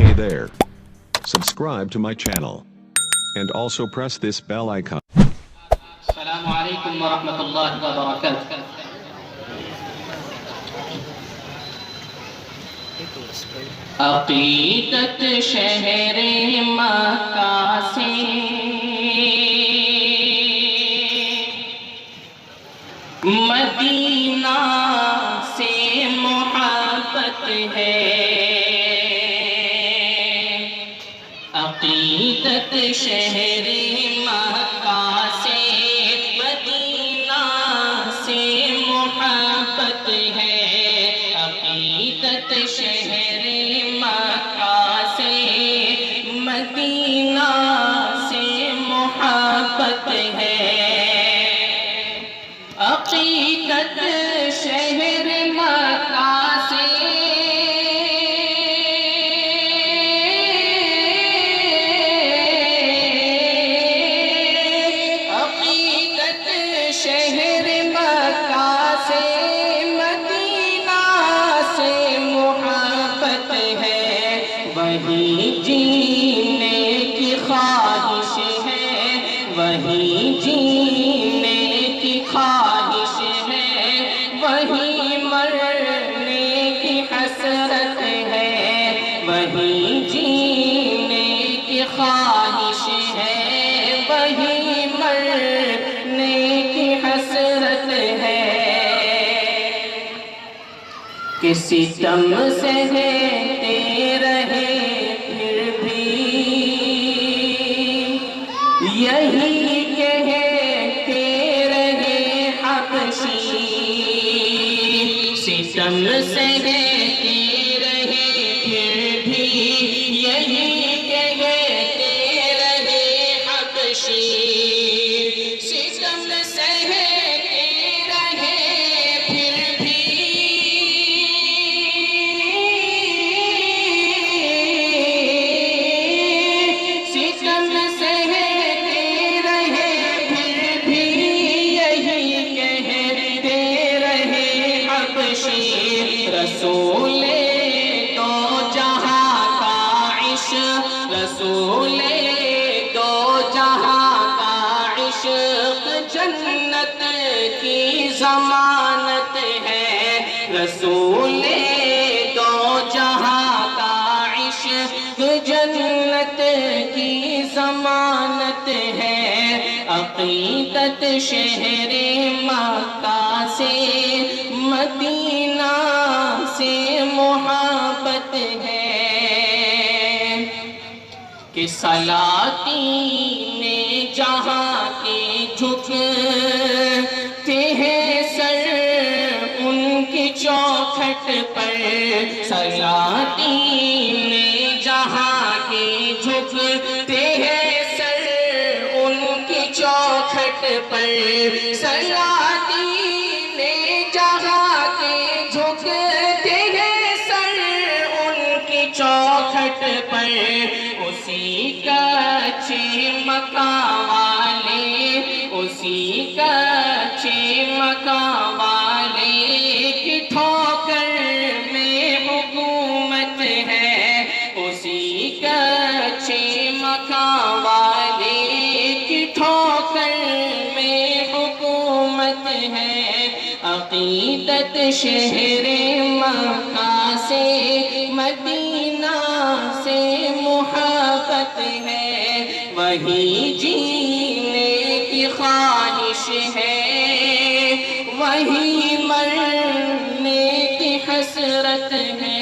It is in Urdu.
Hey there. Subscribe to my channel. And also press this bell icon. السلام علیکم ورحمۃ اللہ وبرکاتہ. عقیدت شہر مکہ سے مدینہ سے محبت ہے. عقیدت شہر مکہ سے مدینہ سے محبت ہے. عقیدت شہر مکہ سے مدینہ سے محبت ہے. عقیدت شہر مکہ سے عقیدت شہر مکہ سے مدینہ سے محبت ہے. وہی جینے کی خواہش ہے, وہی جینے کی خواہش ہے, وہی مرنے کی حسرت ہے. وہی جینے کی خواہش ہے, وہی مرنے کی حسرت ہے. کہ ستم سہتے رہے پھر بھی یہی کہتے رہے حبشی. ستم سہتے رہے پھر بھی یہی کہتے رہے حبشی. ستم سہتے رہے پھر بھی ستم سہتے رہے پھر بھی یہی کہتے رہے حبشی. رسول دو جہاں کا عشق, رسول دو جہاں کا عشق جنت کی ضمانت ہے. رسول دو جہاں کا عشق جنت کی ضمانت ہے. عقیدت شہر مکہ سے مدینہ سے محبت ہے. کہ سلاطین جہاں کے جھکتے ہیں سر ان کی چوکھٹ پر. سلاطین جہاں کے جھکتے ہیں سر ان کی چوکھٹ پر. سلاطین جہاں کے جھکتے ہیں سر ان کی چوکھٹ پر. اسی کچے مکان والے, اسی کچے مکان والے کی ٹھوکر میں حکومت ہے. اسی کچے مکان والے کی ٹھوکر میں حکومت ہے. عقیدت شہر مکہ سے مدینہ سے محبت ہے. وہی جینے کی خواہش ہے, وہی مرنے کی حسرت ہے.